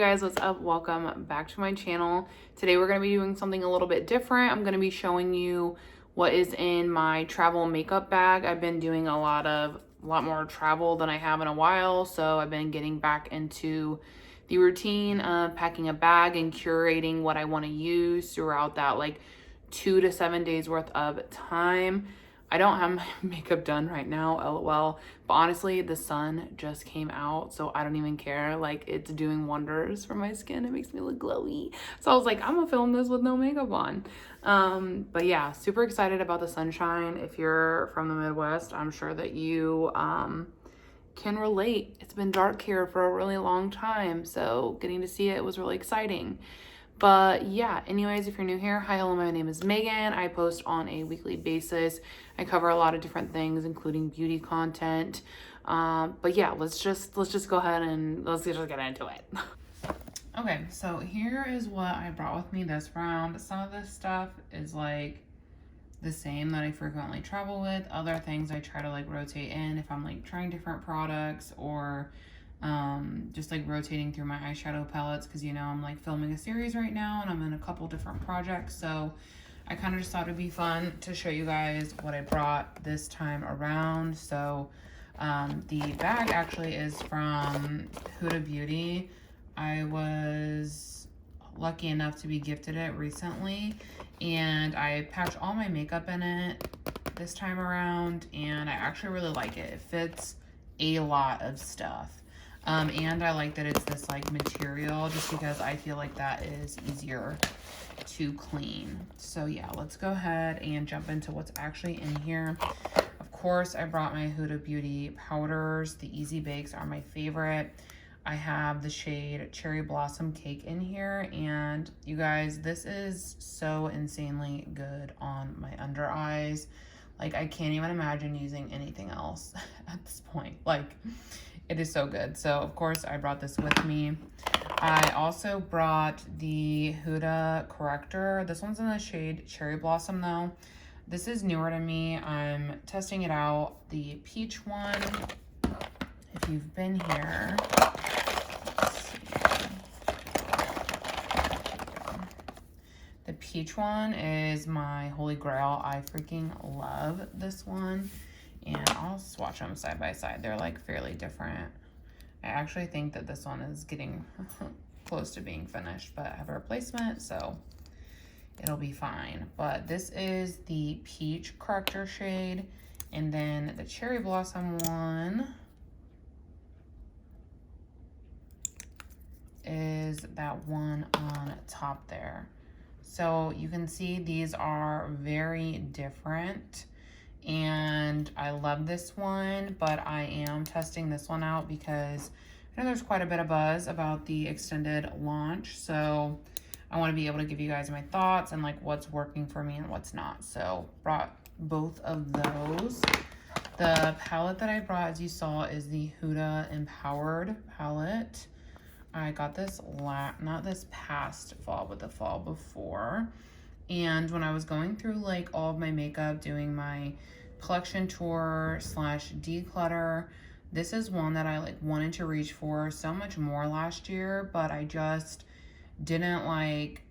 Guys, what's up? Welcome back to my channel. Today we're going to be doing something a little bit different. I'm going to be showing you what is in my travel makeup bag. I've been doing a lot more travel than I have in a while, so I've been getting back into the routine of packing a bag and curating what I want to use throughout that like 2 to 7 days worth of time. I don't have my makeup done right now, LOL, but honestly, the sun just came out, so I don't even care. Like, it's doing wonders for my skin. It makes me look glowy. So I was like, I'm gonna film this with no makeup on. But yeah, super excited about the sunshine. If you're from the Midwest, I'm sure that you can relate. It's been dark here for a really long time, so getting to see it was really exciting. But yeah, anyways, if you're new here, hi, hello, my name is Megan. I post on a weekly basis. I cover a lot of different things, including beauty content. But yeah, let's just go ahead and let's just get into it. Okay, so here is what I brought with me this round. Some of this stuff is like the same that I frequently travel with. Other things I try to like rotate in if I'm like trying different products or just like rotating through my eyeshadow palettes, because you know I'm like filming a series right now and I'm in a couple different projects, so I kind of just thought it'd be fun to show you guys what I brought this time around. So the bag actually is from Huda Beauty. I was lucky enough to be gifted it recently, and I packed all my makeup in it this time around, and I actually really like it. It fits a lot of stuff. And I like that it's this like material, just because I feel like that is easier to clean. So yeah, let's go ahead and jump into what's actually in here. Of course, I brought my Huda Beauty powders. The Easy Bakes are my favorite. I have the shade Cherry Blossom Cake in here, and you guys, this is so insanely good on my under eyes. Like, I can't even imagine using anything else at this point. Like, it is so good. So, of course, I brought this with me. I also brought the Huda Corrector. This one's in the shade Cherry Blossom, though. This is newer to me. I'm testing it out. The peach one, if you've been here, the peach one is my holy grail. I freaking love this one. And I'll swatch them side by side. They're like fairly different. I actually think that this one is getting close to being finished, but I have a replacement, so it'll be fine. But this is the peach corrector shade, and then the cherry blossom one is that one on top there. So you can see these are very different, and I love this one, but I am testing this one out because I know there's quite a bit of buzz about the extended launch, so I want to be able to give you guys my thoughts and like what's working for me and what's not. So brought both of those. The palette that I brought, as you saw, is the Huda Empowered palette. I got this not this past fall, but the fall before. And when I was going through like all of my makeup, doing my collection tour / declutter, this is one that I like wanted to reach for so much more last year, but I just didn't like,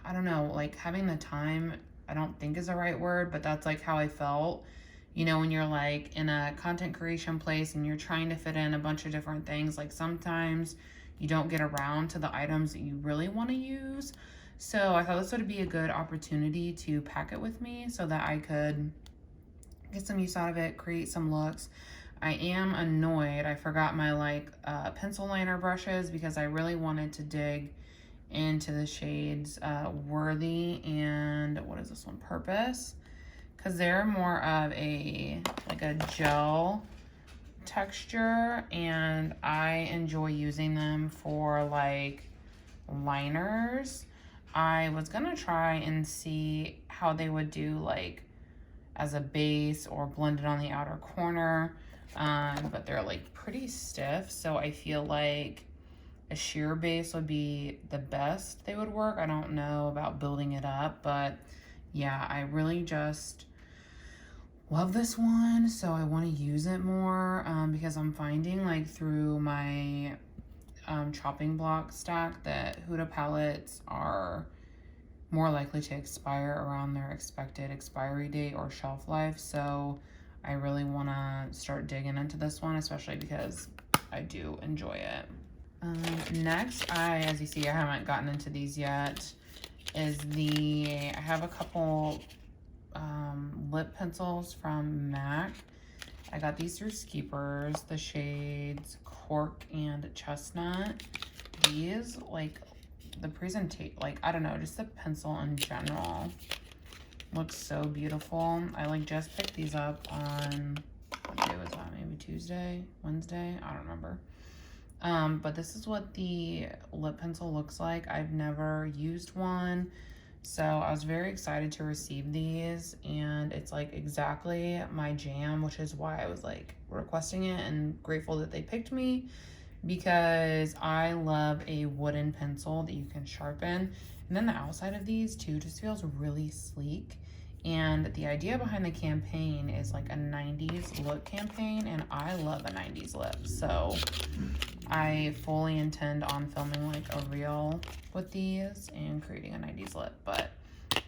I don't know, like having the time, I don't think is the right word, but that's like how I felt. You know, when you're like in a content creation place and you're trying to fit in a bunch of different things, like sometimes you don't get around to the items that you really want to use. So I thought this would be a good opportunity to pack it with me so that I could get some use out of it, create some looks. I am annoyed I forgot my like pencil liner brushes, because I really wanted to dig into the shades Worthy and what is this one, Purpose, because they're more of a like a gel texture, and I enjoy using them for like liners. I was gonna try and see how they would do like as a base or blended on the outer corner, but they're like pretty stiff, so I feel like a sheer base would be the best they would work. I don't know about building it up, but yeah, I really just love this one, so I want to use it more, because I'm finding like through my chopping block stack that Huda palettes are more likely to expire around their expected expiry date or shelf life. So I really want to start digging into this one, especially because I do enjoy it. Next, as you see, I haven't gotten into these yet, is I have a couple lip pencils from MAC. I got these through Skeepers, the shades Cork and Chestnut. These, like, the presentation, like, I don't know, just the pencil in general looks so beautiful. I, like, just picked these up on, what day was that, maybe Tuesday, Wednesday? I don't remember. But this is what the lip pencil looks like. I've never used one, so I was very excited to receive these, and it's like exactly my jam, which is why I was like requesting it and grateful that they picked me, because I love a wooden pencil that you can sharpen. And then the outside of these too just feels really sleek. And the idea behind the campaign is like a 90s look campaign, and I love a 90s lip. So I fully intend on filming like a reel with these and creating a 90s lip. But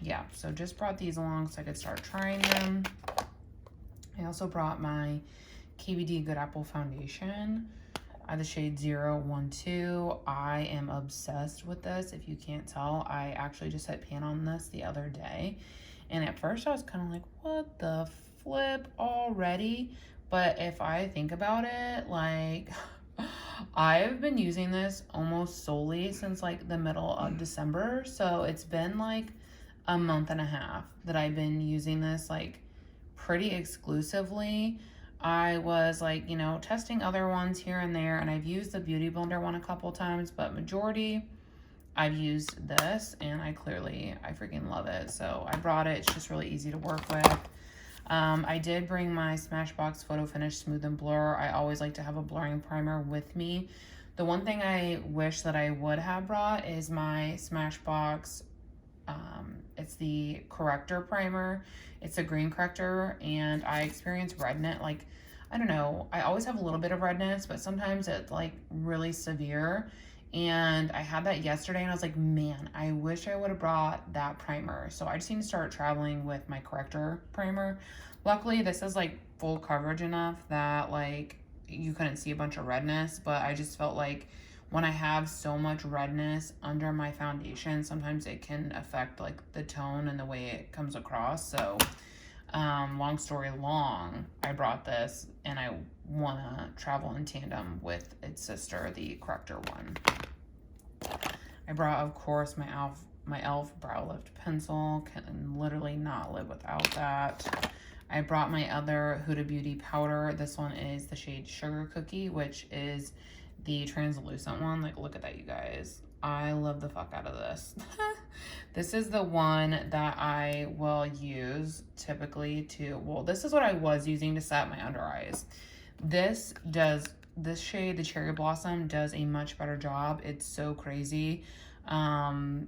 yeah, so just brought these along so I could start trying them. I also brought my KVD Good Apple foundation. I have the shade 012. I am obsessed with this. If you can't tell, I actually just hit pan on this the other day. And at first I was kind of like, what the flip already? But if I think about it, like, I've been using this almost solely since like the middle of December. So it's been like a month and a half that I've been using this like pretty exclusively. I was like, you know, testing other ones here and there, and I've used the Beauty Blender one a couple times, but majority I've used this, and I freaking love it. So I brought it. It's just really easy to work with. I did bring my Smashbox Photo Finish Smooth and Blur. I always like to have a blurring primer with me. The one thing I wish that I would have brought is my Smashbox, it's the Corrector primer. It's a green corrector, and I experience redness. Like, I don't know, I always have a little bit of redness, but sometimes it's like really severe. And I had that yesterday, and I was like, man, I wish I would have brought that primer. So I just need to start traveling with my Corrector primer. Luckily, this is like full coverage enough that like you couldn't see a bunch of redness, but I just felt like when I have so much redness under my foundation, sometimes it can affect like the tone and the way it comes across. So long story long, I brought this, and I want to travel in tandem with its sister, the Corrector one. I brought, of course, my e.l.f. Brow Lift Pencil. Can literally not live without that. I brought my other Huda Beauty powder. This one is the shade Sugar Cookie, which is the translucent one. Like, look at that, you guys. I love the fuck out of this. This is the one that I will use typically well, this is what I was using to set my under eyes. This shade, the Cherry Blossom, does a much better job. It's so crazy. But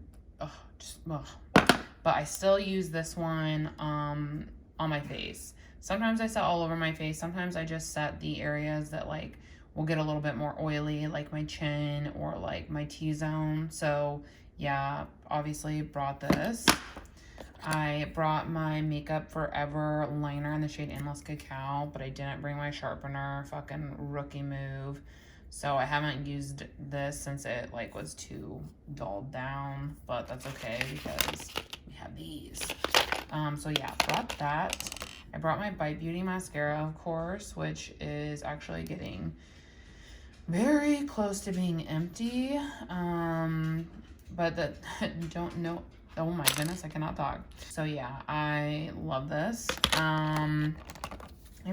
I still use this one on my face. Sometimes I set all over my face. Sometimes I just set the areas that like will get a little bit more oily, like my chin or like my T-zone. So yeah, obviously brought this. I brought my Makeup Forever liner in the shade Endless Cacao, but I didn't bring my sharpener. Fucking rookie move. So I haven't used this since it like was too dulled down, but that's okay because we have these. So yeah, brought that. I brought my Bite Beauty mascara, of course, which is actually getting very close to being empty. But that don't know. Oh my goodness, I cannot talk. So yeah, I love this. I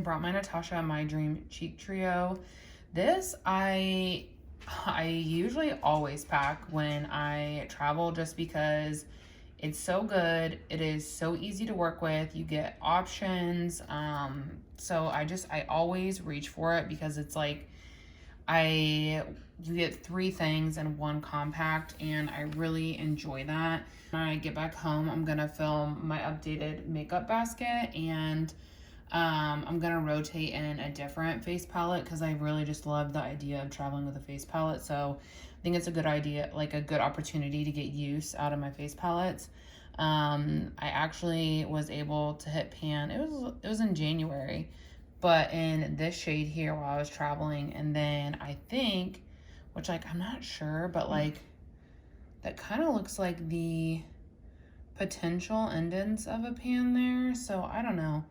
brought my Natasha My Dream Cheek Trio. This I usually always pack when I travel, just because it's so good. It is so easy to work with. You get options. So I always reach for it because it's like you get 3 things in one compact, and I really enjoy that. When I get back home, I'm gonna film my updated makeup basket, and I'm gonna rotate in a different face palette because I really just love the idea of traveling with a face palette. So I think it's a good idea, like a good opportunity to get use out of my face palettes. I actually was able to hit pan. It was in January, but in this shade here while I was traveling, and then I think, which like I'm not sure, but like that kind of looks like the potential indents of a pan there. So I don't know.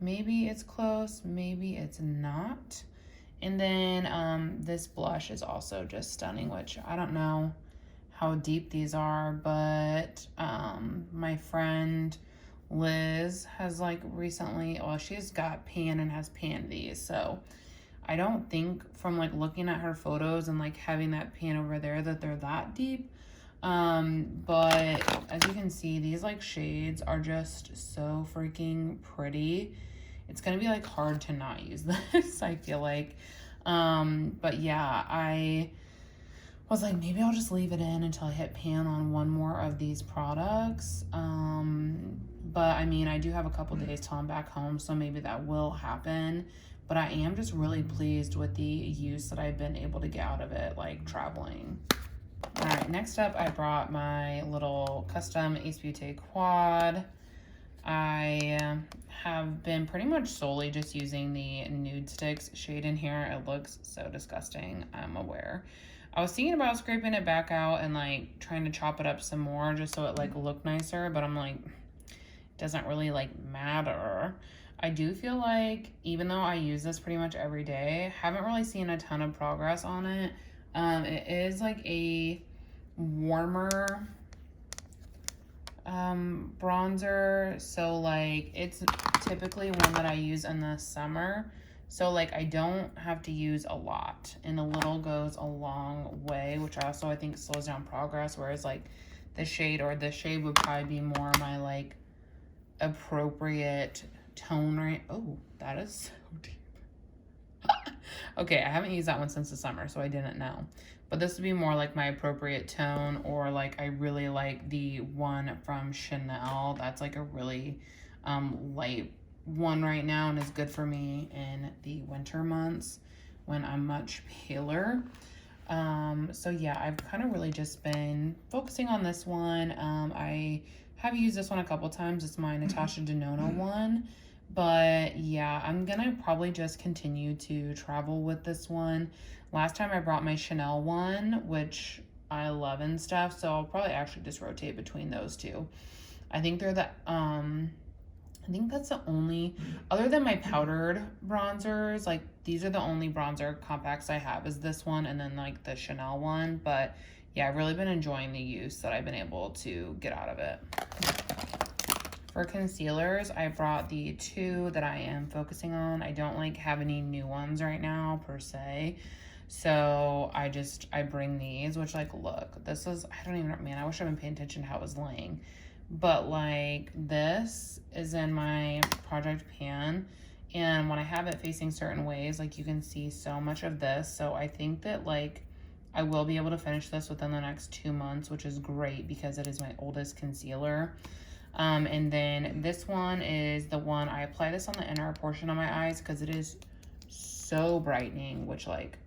Maybe it's close, maybe it's not. And then this blush is also just stunning, which I don't know how deep these are, but my friend Liz has like recently, well, she's got pan and has panned these. So I don't think from like looking at her photos and like having that pan over there that they're that deep. But as you can see, these like shades are just so freaking pretty. It's gonna be like hard to not use this, I feel like. But yeah, I was like, maybe I'll just leave it in until I hit pan on one more of these products. But I mean, I do have a couple days till I'm back home, so maybe that will happen. But I am just really pleased with the use that I've been able to get out of it, like traveling. All right, next up, I brought my little custom Ace Beauté quad. I have been pretty much solely just using the Nude Sticks shade in here. It looks so disgusting, I'm aware. I was thinking about scraping it back out and like trying to chop it up some more just so it like looked nicer, but I'm like, it doesn't really like matter. I do feel like even though I use this pretty much every day, haven't really seen a ton of progress on it. It is like a warmer bronzer, so like it's typically one that I use in the summer, so like I don't have to use a lot, and a little goes a long way, which also I think slows down progress, whereas like this shade would probably be more my like appropriate tone right. Oh, that is so deep. Okay, I haven't used that one since the summer, so I didn't know. But this would be more like my appropriate tone, or like I really like the one from Chanel. That's like a really light one right now and is good for me in the winter months when I'm much paler. So yeah, I've kind of really just been focusing on this one. I have used this one a couple times. It's my Natasha Denona one. But yeah, I'm gonna probably just continue to travel with this one. Last time I brought my Chanel one, which I love and stuff, so I'll probably actually just rotate between those two. I think they're the I think that's the only, other than my powdered bronzers, like these are the only bronzer compacts I have, is this one and then like the Chanel one. But yeah, I've really been enjoying the use that I've been able to get out of it. For concealers, I brought the two that I am focusing on. I don't like have any new ones right now per se. So I bring these, which like, look, this is, I don't even, man, I wish I'd been paying attention to how it was laying. But like this is in my project pan. And when I have it facing certain ways, like you can see so much of this. So I think that like I will be able to finish this within the next 2 months, which is great because it is my oldest concealer. And then this one is the one, I apply this on the inner portion of my eyes because it is so brightening, which like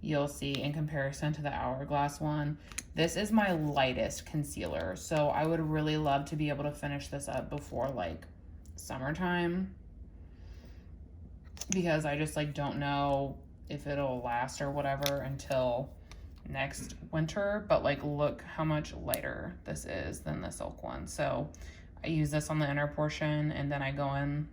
you'll see in comparison to the Hourglass one. This is my lightest concealer, so I would really love to be able to finish this up before like summertime, because I just like don't know if it'll last or whatever until next winter. But like look how much lighter this is than the Silk one. So I use this on the inner portion, and then I go in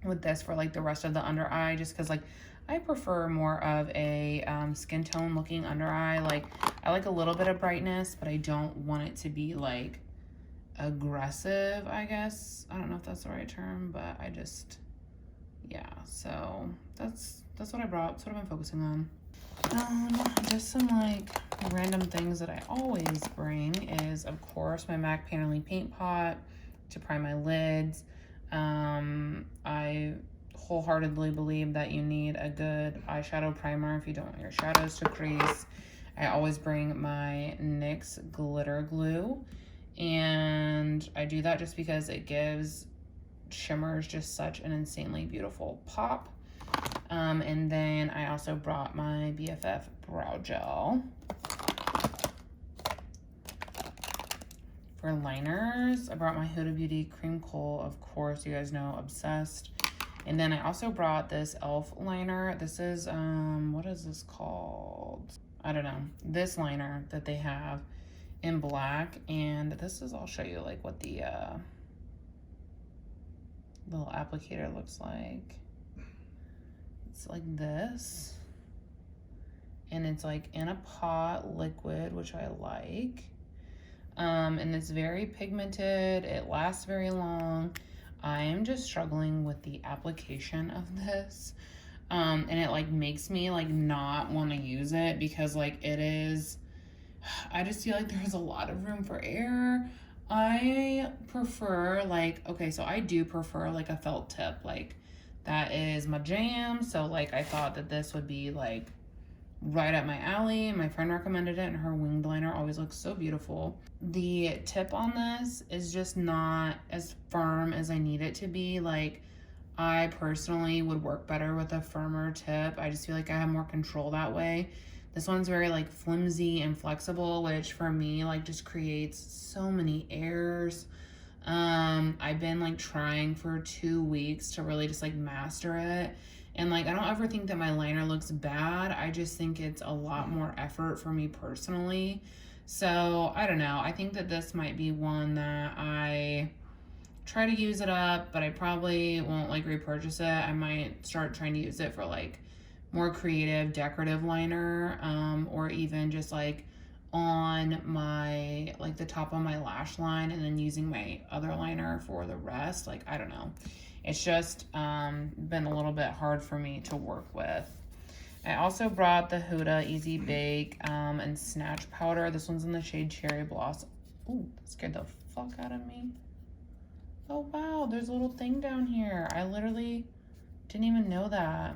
with this for like the rest of the under eye, just because like I prefer more of a skin tone looking under eye. Like I like a little bit of brightness, but I don't want it to be like aggressive, I guess. I don't know if that's the right term, but I just, yeah. So that's what I brought. That's what I've been focusing on. Just some like random things that I always bring is, of course, my MAC Painterly paint pot to prime my lids. I wholeheartedly believe that you need a good eyeshadow primer if you don't want your shadows to crease. I always bring my NYX glitter glue, and I do that just because it gives shimmer is just such an insanely beautiful pop. And then I also brought my BFF brow gel. For liners, I brought my Huda Beauty Cream Kohl, of course, you guys know, obsessed. And then I also brought this e.l.f. liner. This is, what is this called? I don't know. This liner that they have in black. And this is, I'll show you like what the little applicator looks like. It's like this. And it's like in a pot, liquid, which I like. And it's very pigmented. It lasts very long. I am just struggling with the application of this. And it like makes me like not want to use it because like it is, I just feel like there's a lot of room for error. I prefer like, okay, so I do prefer like a felt tip. Like that is my jam. So like I thought that this would be like right up my alley. My friend recommended it and her winged liner always looks so beautiful. The tip on this is just not as firm as I need it to be. Like I personally would work better with a firmer tip. I just feel like I have more control that way. This one's very like flimsy and flexible, which for me like just creates so many errors. I've been like trying for 2 weeks to really just like master it. And like, I don't ever think that my liner looks bad. I just think it's a lot more effort for me personally. So I don't know. I think that this might be one that I try to use it up, but I probably won't like repurchase it. I might start trying to use it for like more creative decorative liner, or even just like on my, like the top of my lash line and then using my other liner for the rest. Like, I don't know. It's just been a little bit hard for me to work with. I also brought the Huda Easy Bake and Snatch Powder. This one's in the shade Cherry Blossom. Ooh, that scared the fuck out of me. Oh wow, there's a little thing down here. I literally didn't even know that.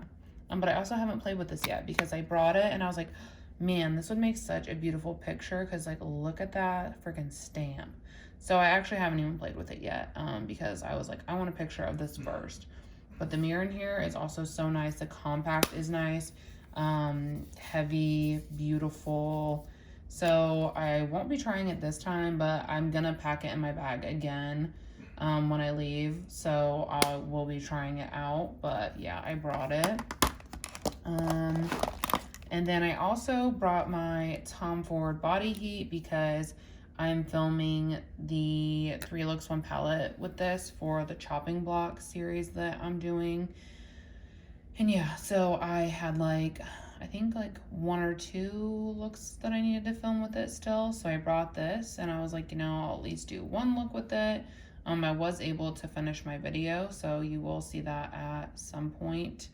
But I also haven't played with this yet because I brought it and I was like, man, this would make such a beautiful picture because like, look at that freaking stamp. So I actually haven't even played with it yet because I was like, I want a picture of this first. But the mirror in here is also so nice. The compact is nice, heavy, beautiful. So I won't be trying it this time, but I'm gonna pack it in my bag again when I leave. So I will be trying it out, but yeah, I brought it. And then I also brought my Tom Ford Body Heat because I'm filming the 3 Looks 1 palette with this for the chopping block series that I'm doing. And yeah, so I had like, I think like 1 or 2 looks that I needed to film with it still. So I brought this and I was like, you know, I'll at least do 1 look with it. I was able to finish my video, so you will see that at some point.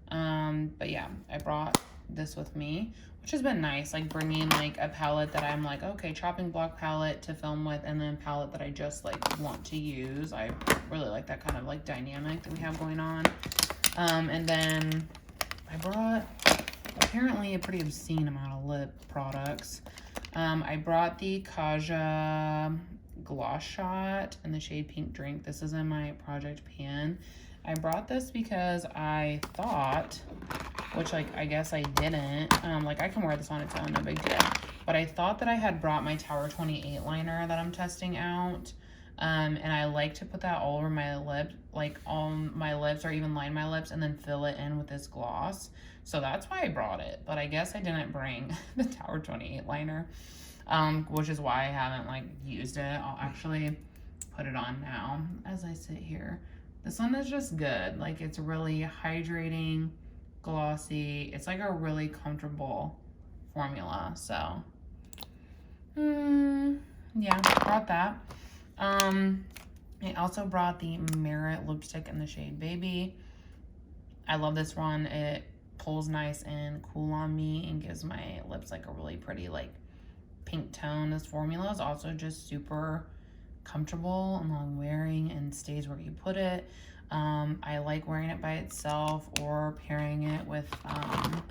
But yeah, I brought this with me, which has been nice, like bringing like a palette that I'm like, okay, chopping block palette to film with, and then palette that I just like want to use. I really like that kind of like dynamic that we have going on. And then I brought apparently a pretty obscene amount of lip products. I brought the Kaja Gloss Shot in the shade Pink Drink. This is in my project pan. I brought this because I thought, which like I guess I didn't, like I can wear this on its own, no big deal, but I thought that I had brought my Tower 28 liner that I'm testing out, and I like to put that all over my lip, like on my lips, or even line my lips and then fill it in with this gloss. So that's why I brought it, but I guess I didn't bring the Tower 28 liner, which is why I haven't like used it. I'll actually put it on now as I sit here. This one is just good. Like, it's really hydrating, glossy. It's like a really comfortable formula. So, yeah, brought that. I also brought the Merit lipstick in the shade Baby. I love this one. It pulls nice and cool on me and gives my lips like a really pretty like pink tone. This formula is also just super comfortable and long wearing and stays where you put it. I like wearing it by itself or pairing it with, I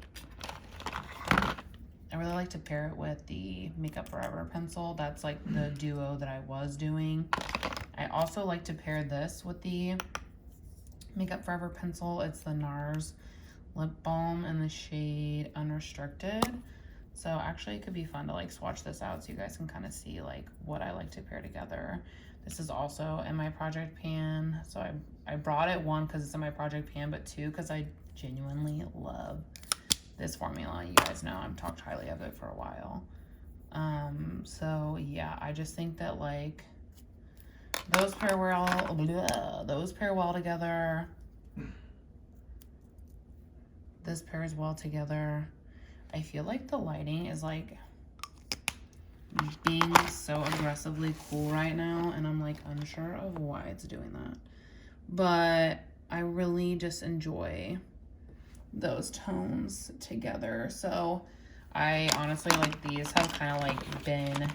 really like to pair it with the Makeup Forever pencil. That's like the duo that I was doing. I also like to pair this with the Makeup Forever pencil. It's the NARS Lip Balm in the shade Unrestricted. So actually it could be fun to like swatch this out so you guys can kind of see like what I like to pair together. This is also in my project pan. So I brought it, one, because it's in my project pan, but two, because I genuinely love this formula. You guys know I've talked highly of it for a while. So yeah, I just think that like those pair well together. This pairs well together. I feel like the lighting is like being so aggressively cool right now, and I'm like unsure of why it's doing that. But I really just enjoy those tones together. So I honestly, like, these have kind of like been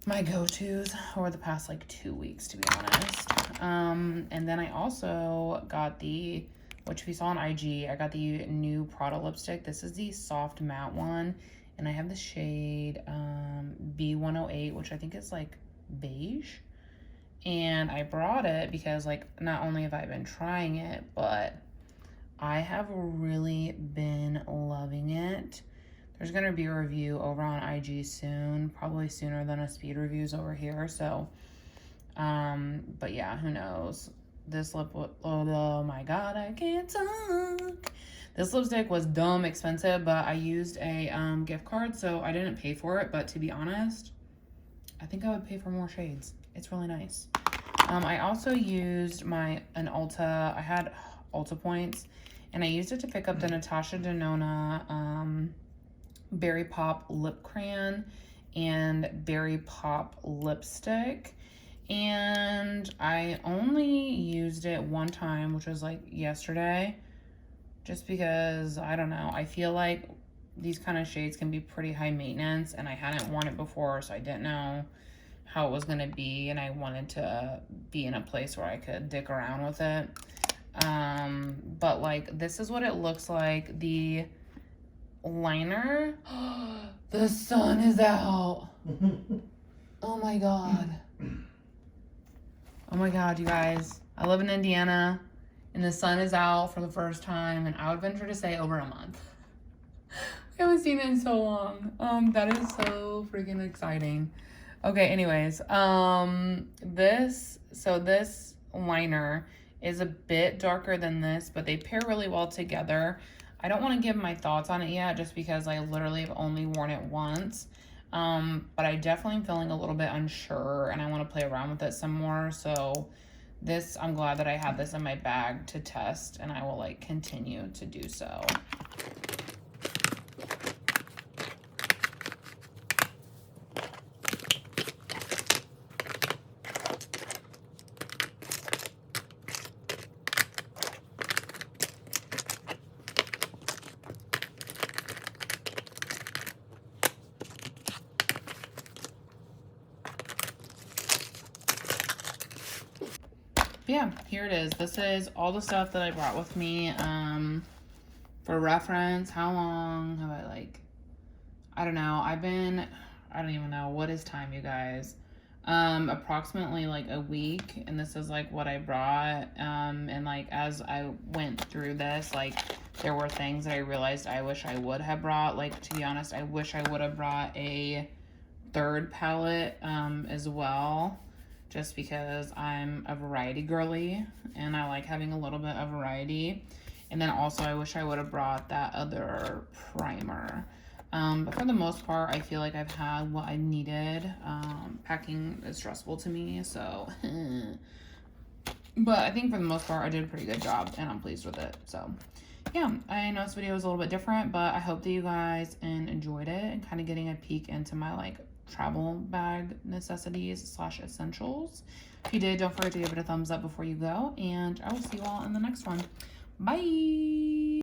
my go-tos over the past like 2 weeks, to be honest. And then I also got the, which if you saw on IG, I got the new Prada lipstick. This is the soft matte one, and I have the shade B108, which I think is like beige. And I brought it because like not only have I been trying it, but I have really been loving it. There's gonna be a review over on IG soon, probably sooner than a speed reviews over here. So, but yeah, who knows? This oh my God, I can't talk. This lipstick was dumb expensive, but I used a gift card, so I didn't pay for it. But to be honest, I think I would pay for more shades. It's really nice. I also used an Ulta. I had Ulta points, and I used it to pick up the Natasha Denona Berry Pop Lip Crayon and Berry Pop lipstick. And I only used it one time, which was like yesterday, just because, I don't know, I feel like these kind of shades can be pretty high maintenance, and I hadn't worn it before, so I didn't know how it was going to be, and I wanted to be in a place where I could dick around with it. But like, this is what it looks like. The liner, the sun is out. Oh my God. Oh my God, you guys. I live in Indiana, and the sun is out for the first time, and I would venture to say over a month. I haven't seen it in so long. That is so freaking exciting. Okay, anyways, this liner is a bit darker than this, but they pair really well together. I don't want to give my thoughts on it yet, just because I literally have only worn it once. But I definitely am feeling a little bit unsure, and I want to play around with it some more. So this, I'm glad that I have this in my bag to test, and I will like continue to do so. Yeah, here it is. This is all the stuff that I brought with me. For reference, how long have I, like, I don't know. I don't even know. What is time, you guys? Approximately like a week, and this is like what I brought. And like, as I went through this, like, there were things that I realized I wish I would have brought. Like, to be honest, I wish I would have brought a third palette, as well. Just because I'm a variety girly, and I like having a little bit of variety. And then also, I wish I would have brought that other primer. But for the most part, I feel like I've had what I needed. Packing is stressful to me, so. But I think for the most part, I did a pretty good job, and I'm pleased with it. So yeah, I know this video is a little bit different, but I hope that you guys enjoyed it, and kind of getting a peek into my like travel bag necessities / essentials. If you did, don't forget to give it a thumbs up before you go, and I will see you all in the next one. Bye.